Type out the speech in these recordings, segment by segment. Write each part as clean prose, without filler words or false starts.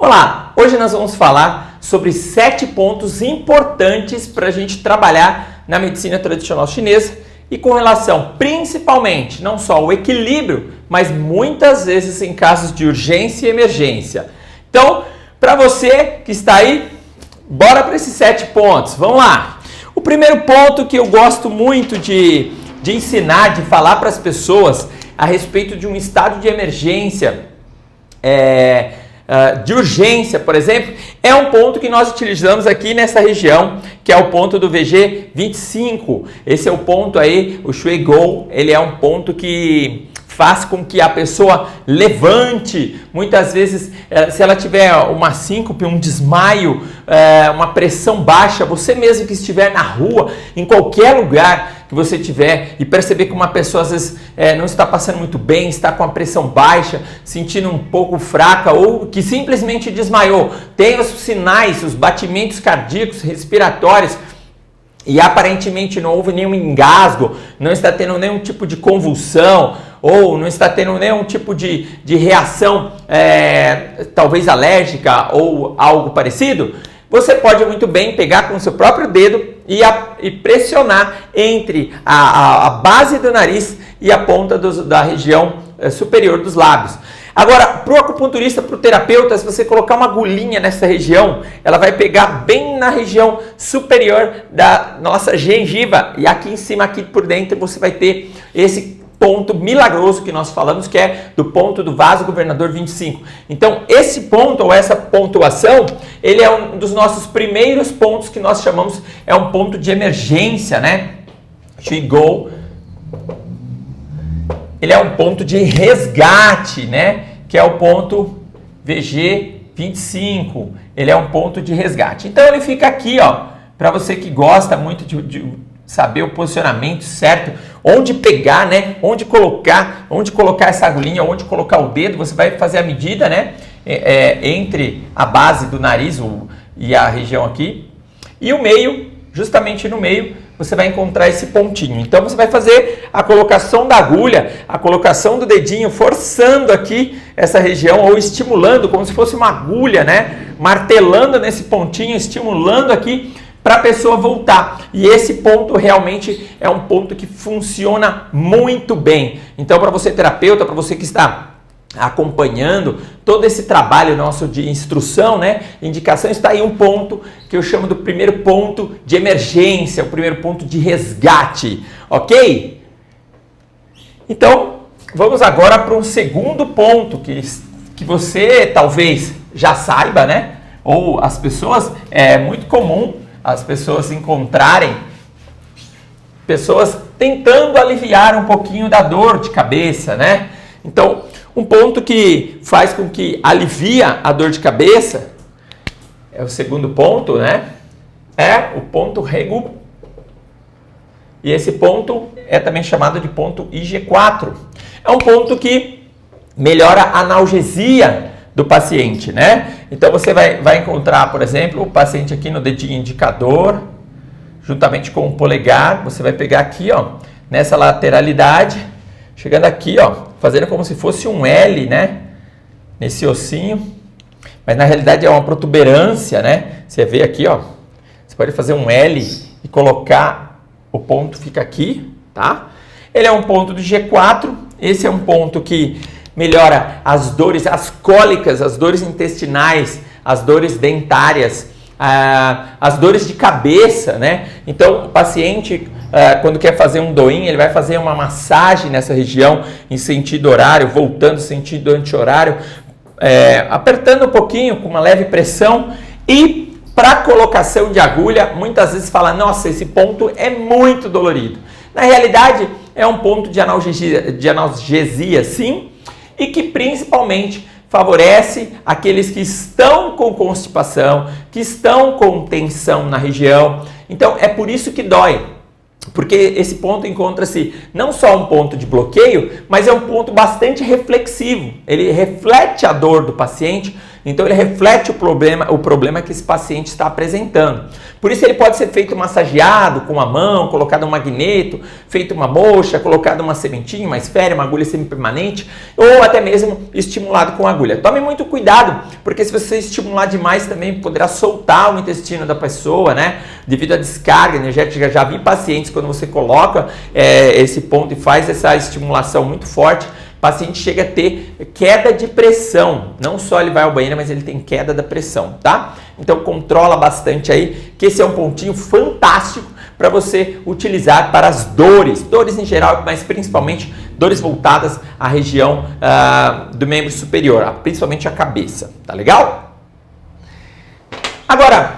Olá, hoje nós vamos falar sobre 7 pontos importantes para a gente trabalhar na medicina tradicional chinesa e com relação principalmente não só ao equilíbrio, mas muitas vezes em casos de urgência e emergência. Então, para você que está aí, bora para esses 7 pontos. Vamos lá. O primeiro ponto que eu gosto muito de ensinar, de falar para as pessoas a respeito de um estado de emergência, de urgência, por exemplo, é um ponto que nós utilizamos aqui nessa região, que é o ponto do VG25. Esse é o ponto aí, o Shui Gou, ele é um ponto que faz com que a pessoa levante, muitas vezes, se ela tiver uma síncope, um desmaio, uma pressão baixa, você mesmo que estiver na rua, em qualquer lugar que você tiver e perceber que uma pessoa às vezes não está passando muito bem, está com a pressão baixa, sentindo um pouco fraca ou que simplesmente desmaiou, tem os sinais, os batimentos cardíacos, respiratórios, e aparentemente não houve nenhum engasgo, não está tendo nenhum tipo de convulsão ou não está tendo nenhum tipo de reação talvez alérgica ou algo parecido, você pode muito bem pegar com o seu próprio dedo e pressionar entre a base do nariz e a ponta da região superior dos lábios. Agora, para o acupunturista, para o terapeuta, se você colocar uma agulhinha nessa região, ela vai pegar bem na região superior da nossa gengiva e aqui em cima, aqui por dentro, você vai ter esse ponto milagroso que nós falamos, que é do ponto do vaso governador 25. Então, esse ponto ou essa pontuação, ele é um dos nossos primeiros pontos que nós chamamos, é um ponto de emergência, né? Shui Gou. Ele é um ponto de resgate, né? Que é o ponto VG25. Ele é um ponto de resgate. Então ele fica aqui, ó, para você que gosta muito de saber o posicionamento certo, onde pegar, né? Onde colocar essa agulhinha, onde colocar o dedo, você vai fazer a medida, né? Entre a base do nariz e a região aqui. E o meio, justamente no meio, você vai encontrar esse pontinho. Então você vai fazer a colocação da agulha, a colocação do dedinho, forçando aqui essa região ou estimulando, como se fosse uma agulha, né? Martelando nesse pontinho, estimulando aqui para a pessoa voltar. E esse ponto realmente é um ponto que funciona muito bem. Então, para você terapeuta, para você que está acompanhando todo esse trabalho nosso de instrução, né, indicação, está aí um ponto que eu chamo do primeiro ponto de emergência, o primeiro ponto de resgate, ok? Então, vamos agora para um segundo ponto que você talvez já saiba, né, ou as pessoas, é muito comum as pessoas encontrarem pessoas tentando aliviar um pouquinho da dor de cabeça, né? Então, um ponto que faz com que alivia a dor de cabeça, é o segundo ponto, né? É o ponto Regu. E esse ponto é também chamado de ponto IG4. É um ponto que melhora a analgesia do paciente, né? Então você vai encontrar, por exemplo, o paciente aqui no dedinho indicador, juntamente com o polegar, você vai pegar aqui, ó, nessa lateralidade, chegando aqui, ó, fazendo como se fosse um L, né? Nesse ossinho. Mas na realidade é uma protuberância, né? Você vê aqui, ó. Você pode fazer um L e colocar, o ponto fica aqui, tá? Ele é um ponto do G4. Esse é um ponto que melhora as dores, as cólicas, as dores intestinais, as dores dentárias, as dores de cabeça, né? Então, o paciente, quando quer fazer um doin, ele vai fazer uma massagem nessa região em sentido horário, voltando em sentido anti-horário, apertando um pouquinho, com uma leve pressão. E para colocação de agulha, muitas vezes fala, nossa, esse ponto é muito dolorido. Na realidade, é um ponto de analgesia, sim, e que principalmente favorece aqueles que estão com constipação, que estão com tensão na região. Então, é por isso que dói, porque esse ponto encontra-se não só um ponto de bloqueio, mas é um ponto bastante reflexivo. Ele reflete a dor do paciente, Então ele reflete o problema que esse paciente está apresentando. Por isso ele pode ser feito massageado com a mão, colocado um magneto, feito uma moxa, colocado uma sementinha, uma esfera, uma agulha semipermanente, ou até mesmo estimulado com agulha. Tome muito cuidado, porque se você estimular demais também poderá soltar o intestino da pessoa, né? Devido à descarga energética. Já vi pacientes, quando você coloca esse ponto e faz essa estimulação muito forte, o paciente chega a ter queda de pressão. Não só ele vai ao banheiro, mas ele tem queda da pressão, tá? Então controla bastante aí, que esse é um pontinho fantástico para você utilizar para as dores em geral, mas principalmente dores voltadas à região do membro superior, principalmente a cabeça, tá legal? Agora,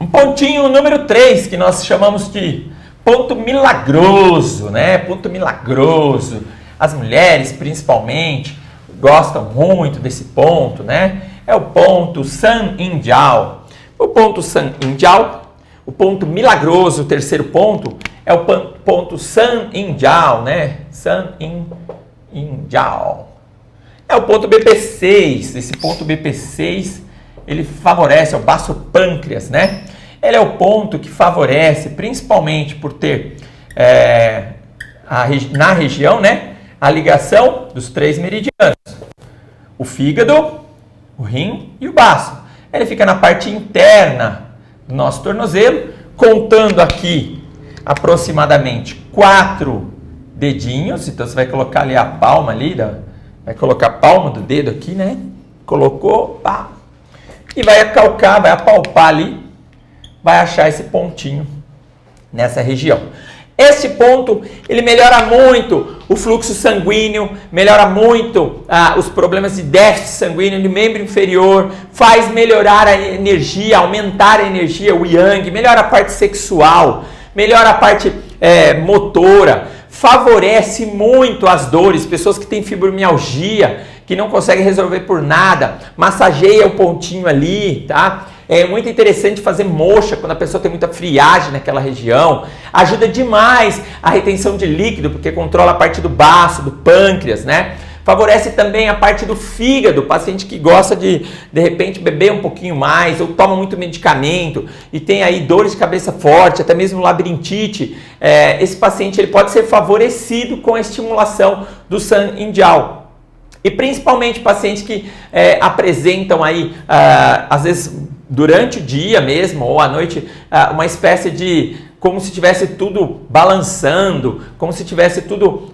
um pontinho número 3, que nós chamamos de ponto milagroso, né? Ponto milagroso. As mulheres, principalmente, gostam muito desse ponto, né? É o ponto San Yin Jiao. O ponto San Yin Jiao, o ponto milagroso, o terceiro ponto, é o ponto San Yin Jiao, né? San Yin Jiao. É o ponto BP6. Esse ponto BP6, ele favorece o baço pâncreas, né? Ele é o ponto que favorece, principalmente por ter na região, né? A ligação dos 3 meridianos, o fígado, o rim e o baço. Ele fica na parte interna do nosso tornozelo, contando aqui aproximadamente 4 dedinhos. Então você vai colocar ali a palma ali, vai colocar a palma do dedo aqui, né? Colocou, pá, e vai acalcar, vai apalpar ali, vai achar esse pontinho nessa região. Esse ponto, ele melhora muito o fluxo sanguíneo, melhora muito os problemas de déficit sanguíneo no membro inferior, faz melhorar a energia, aumentar a energia, o yang, melhora a parte sexual, melhora a parte motora, favorece muito as dores, pessoas que têm fibromialgia, que não conseguem resolver por nada, massageia o pontinho ali, tá? É muito interessante fazer moxa quando a pessoa tem muita friagem naquela região. Ajuda demais a retenção de líquido, porque controla a parte do baço, do pâncreas, né? Favorece também a parte do fígado, o paciente que gosta de repente, beber um pouquinho mais, ou toma muito medicamento, e tem aí dores de cabeça forte, até mesmo labirintite. Esse paciente ele pode ser favorecido com a estimulação do San Yin Jiao. E principalmente pacientes que apresentam aí, às vezes durante o dia mesmo ou à noite, uma espécie de, como se tivesse tudo balançando, como se tivesse tudo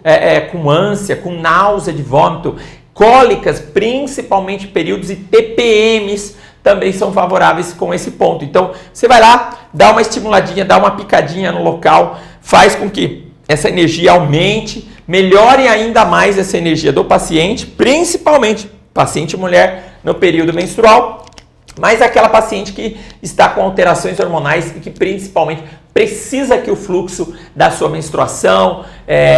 com ânsia, com náusea de vômito, cólicas, principalmente períodos de TPMs, também são favoráveis com esse ponto. Então você vai lá, dá uma estimuladinha, dá uma picadinha no local, faz com que essa energia aumente, melhore ainda mais essa energia do paciente, principalmente paciente mulher no período menstrual, mas aquela paciente que está com alterações hormonais e que principalmente precisa que o fluxo da sua menstruação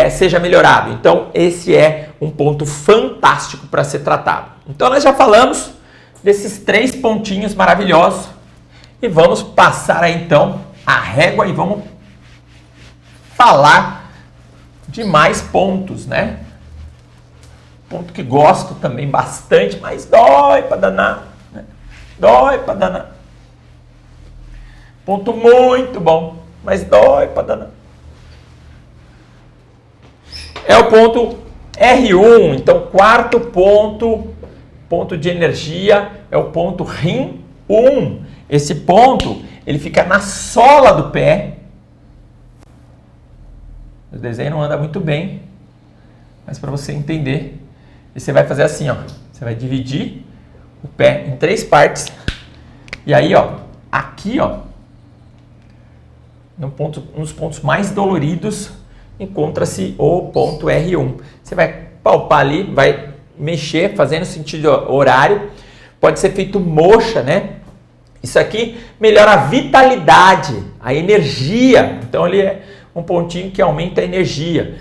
seja melhorado. Então esse é um ponto fantástico para ser tratado. Então nós já falamos desses 3 pontinhos maravilhosos e vamos passar aí então a régua e vamos falar de mais pontos, né? Ponto que gosto também bastante, mas dói pra danar, né? Dói pra danar. Ponto muito bom, mas dói pra danar. É o ponto R1, então quarto ponto de energia é o ponto Rim 1. Esse ponto, ele fica na sola do pé. O desenho não anda muito bem, mas para você entender, você vai fazer assim, ó. Você vai dividir o pé em 3 partes. E aí, ó, aqui, ó, nos pontos mais doloridos, encontra-se o ponto R1. Você vai palpar ali, vai mexer, fazendo sentido horário. Pode ser feito moxa, né? Isso aqui melhora a vitalidade, a energia. Então, ele é um pontinho que aumenta a energia.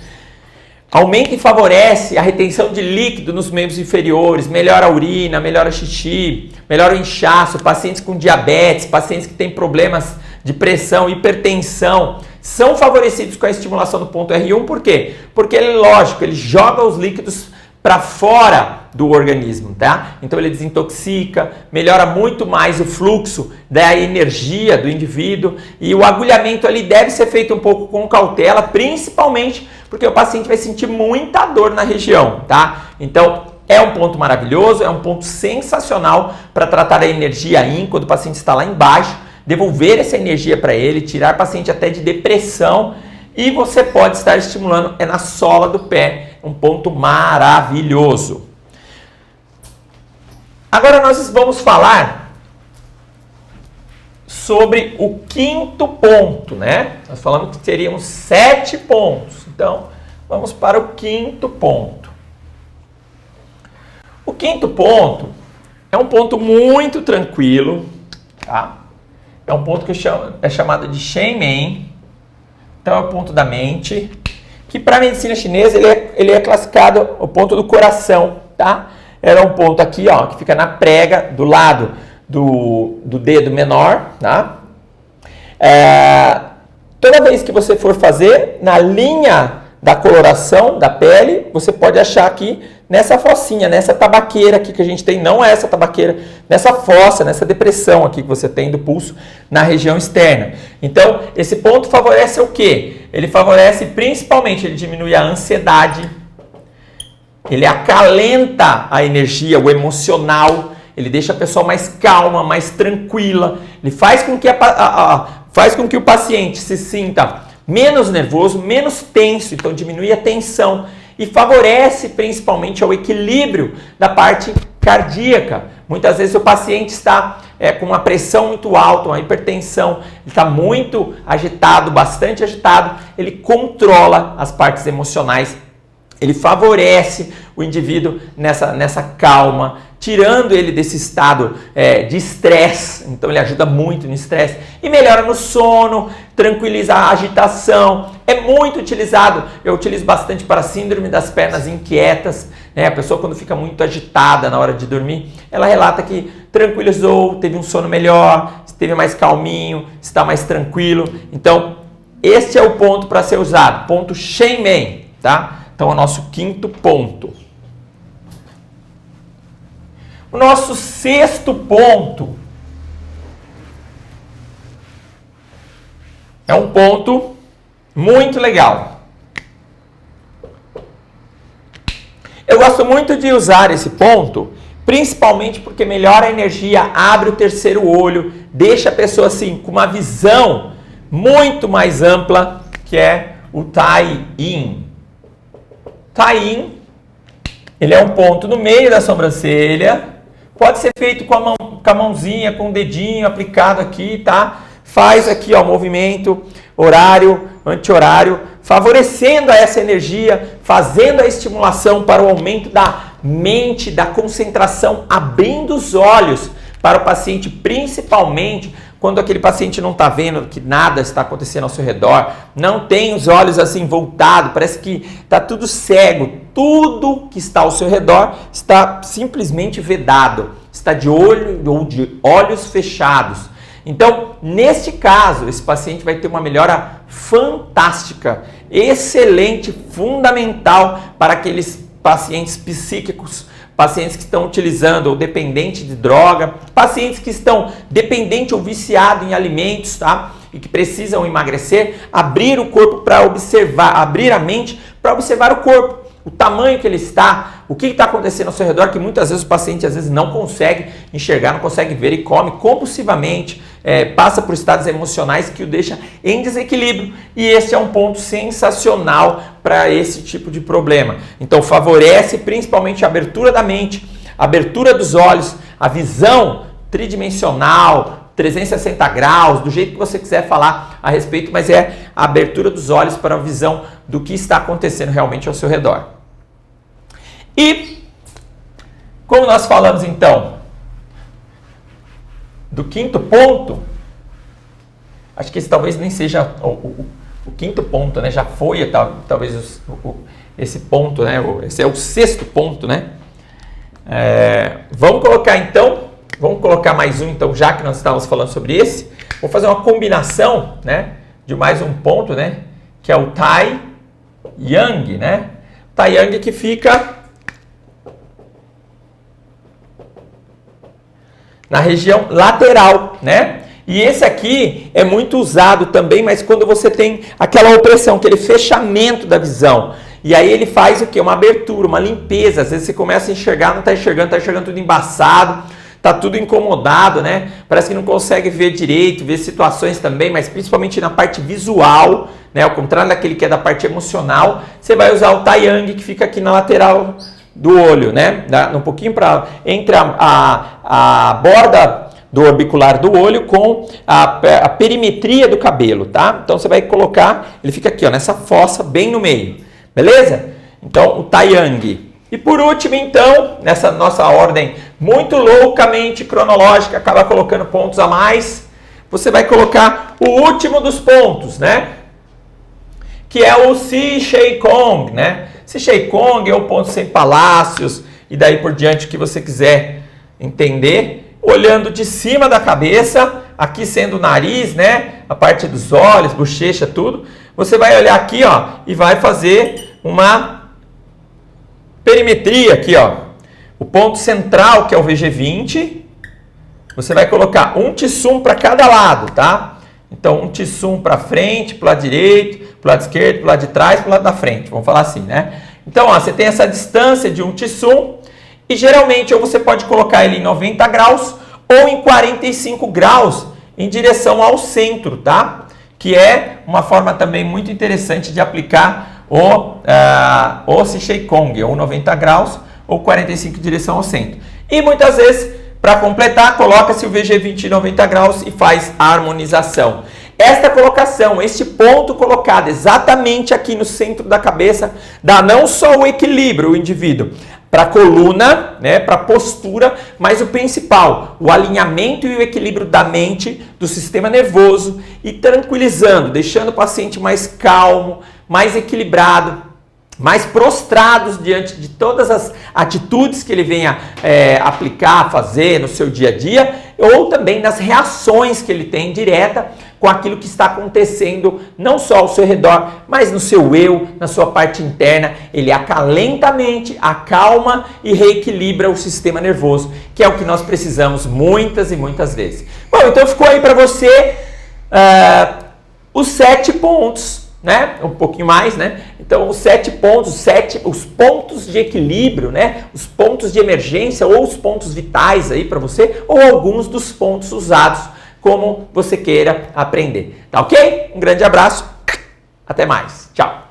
Aumenta e favorece a retenção de líquido nos membros inferiores, melhora a urina, melhora o xixi, melhora o inchaço. Pacientes com diabetes, pacientes que têm problemas de pressão, hipertensão, são favorecidos com a estimulação do ponto R1. Por quê? Porque ele, lógico, ele joga os líquidos para fora do organismo, tá? Então ele desintoxica, melhora muito mais o fluxo da energia do indivíduo e o agulhamento ali deve ser feito um pouco com cautela, principalmente porque o paciente vai sentir muita dor na região, tá? Então é um ponto maravilhoso, é um ponto sensacional para tratar a energia yin quando o paciente está lá embaixo, devolver essa energia para ele, tirar o paciente até de depressão. E você pode estar estimulando na sola do pé, um ponto maravilhoso. Agora nós vamos falar sobre o quinto ponto, né? Nós falamos que seriam 7 pontos. Então, vamos para o quinto ponto. O quinto ponto é um ponto muito tranquilo, tá? É um ponto que é chamado de Shen Men. Então é o ponto da mente, que para a medicina chinesa ele é classificado o ponto do coração, tá? Era um ponto aqui, ó, que fica na prega do lado do dedo menor, tá? Toda vez que você for fazer na linha da coloração da pele, você pode achar aqui nessa fossinha, nessa tabaqueira aqui que a gente tem, não é essa tabaqueira, nessa fossa, nessa depressão aqui que você tem do pulso na região externa. Então, esse ponto favorece o quê? Ele favorece principalmente, ele diminui a ansiedade, ele acalenta a energia, o emocional, ele deixa a pessoa mais calma, mais tranquila, ele faz com que o paciente se sinta menos nervoso, menos tenso, então diminui a tensão e favorece principalmente o equilíbrio da parte cardíaca. Muitas vezes o paciente está com uma pressão muito alta, uma hipertensão, ele está muito agitado, bastante agitado, ele controla as partes emocionais, ele favorece o indivíduo nessa calma, tirando ele desse estado de estresse. Então ele ajuda muito no estresse e melhora no sono, tranquiliza a agitação. É muito utilizado, eu utilizo bastante para a síndrome das pernas inquietas, né? A pessoa quando fica muito agitada na hora de dormir, ela relata que tranquilizou, teve um sono melhor, esteve mais calminho, está mais tranquilo. Então este é o ponto para ser usado, ponto Shen Men, tá? Então é o nosso quinto ponto. O nosso sexto ponto é um ponto muito legal. Eu gosto muito de usar esse ponto, principalmente porque melhora a energia, abre o terceiro olho, deixa a pessoa assim com uma visão muito mais ampla, que é o Tai Yin. Tai Yin, ele é um ponto no meio da sobrancelha. Pode ser feito com a mãozinha, com o dedinho aplicado aqui, tá? Faz aqui, ó, movimento horário, anti-horário, favorecendo essa energia, fazendo a estimulação para o aumento da mente, da concentração, abrindo os olhos para o paciente, principalmente quando aquele paciente não está vendo que nada está acontecendo ao seu redor, não tem os olhos assim voltados, parece que está tudo cego, tudo que está ao seu redor está simplesmente vedado, está de olho ou de olhos fechados. Então, neste caso, esse paciente vai ter uma melhora fantástica, excelente, fundamental para aqueles pacientes psíquicos, pacientes que estão utilizando ou dependentes de droga, pacientes que estão dependentes ou viciados em alimentos, tá? E que precisam emagrecer, abrir o corpo para observar, abrir a mente para observar o corpo, o tamanho que ele está, o que está acontecendo ao seu redor, que muitas vezes o paciente não consegue enxergar, não consegue ver e come compulsivamente, passa por estados emocionais que o deixa em desequilíbrio, e esse é um ponto sensacional para esse tipo de problema. Então favorece principalmente a abertura da mente, a abertura dos olhos, a visão tridimensional, 360 graus, do jeito que você quiser falar a respeito, mas é a abertura dos olhos para a visão do que está acontecendo realmente ao seu redor. E como nós falamos então do quinto ponto, acho que esse talvez nem seja o quinto ponto, né? Já foi talvez esse ponto, né? Esse é o sexto ponto, né? Vamos colocar mais um, então, já que nós estávamos falando sobre esse, vou fazer uma combinação, né, de mais um ponto, né, que é o Tai Yang, né? Tai Yang que fica na região lateral, né? E esse aqui é muito usado também, mas quando você tem aquela opressão, aquele fechamento da visão. E aí ele faz o quê? Uma abertura, uma limpeza. Às vezes você começa a enxergar, não está enxergando tudo embaçado, tá tudo incomodado, né? Parece que não consegue ver direito, ver situações também, mas principalmente na parte visual, né? Ao contrário daquele que é da parte emocional, você vai usar o Taiyang, que fica aqui na lateral do olho, né? Um pouquinho entre a borda do orbicular do olho com a perimetria do cabelo, tá? Então você vai colocar, ele fica aqui, ó, nessa fossa bem no meio. Beleza? Então, o Taiyang. E por último, então, nessa nossa ordem muito loucamente cronológica, acaba colocando pontos a mais, você vai colocar o último dos pontos, né? Que é o Si Shei Kong, né? Si Shei Kong é o ponto sem palácios, e daí por diante o que você quiser entender. Olhando de cima da cabeça, aqui sendo o nariz, né? A parte dos olhos, bochecha, tudo. Você vai olhar aqui, ó, e vai fazer uma perimetria aqui, ó. O ponto central, que é o VG20, você vai colocar um Tsum para cada lado, tá? Então, um Tsum para frente, para o lado direito, para o lado esquerdo, para o lado de trás, para o lado da frente. Vamos falar assim, né? Então, ó, você tem essa distância de um Tsum e geralmente ou você pode colocar ele em 90 graus ou em 45 graus em direção ao centro, tá? Que é uma forma também muito interessante de aplicar o Si Shei Kong, ou 90 graus ou 45 em direção ao centro. E muitas vezes, para completar, coloca-se o VG20 em 90 graus e faz a harmonização. Esta colocação, este ponto colocado exatamente aqui no centro da cabeça, dá não só o equilíbrio, o indivíduo, para a coluna, né, para a postura, mas o principal, o alinhamento e o equilíbrio da mente, do sistema nervoso e tranquilizando, deixando o paciente mais calmo, mais equilibrado, mais prostrados diante de todas as atitudes que ele venha aplicar, fazer no seu dia a dia, ou também nas reações que ele tem direta com aquilo que está acontecendo, não só ao seu redor, mas no seu eu, na sua parte interna. Ele acalenta a mente, acalma e reequilibra o sistema nervoso, que é o que nós precisamos muitas e muitas vezes. Bom, então ficou aí para você os 7 pontos, né? Um pouquinho mais, né? Então, os 7 pontos, os pontos de equilíbrio, né? Os pontos de emergência ou os pontos vitais aí para você, ou alguns dos pontos usados, como você queira aprender. Tá ok? Um grande abraço, até mais, tchau!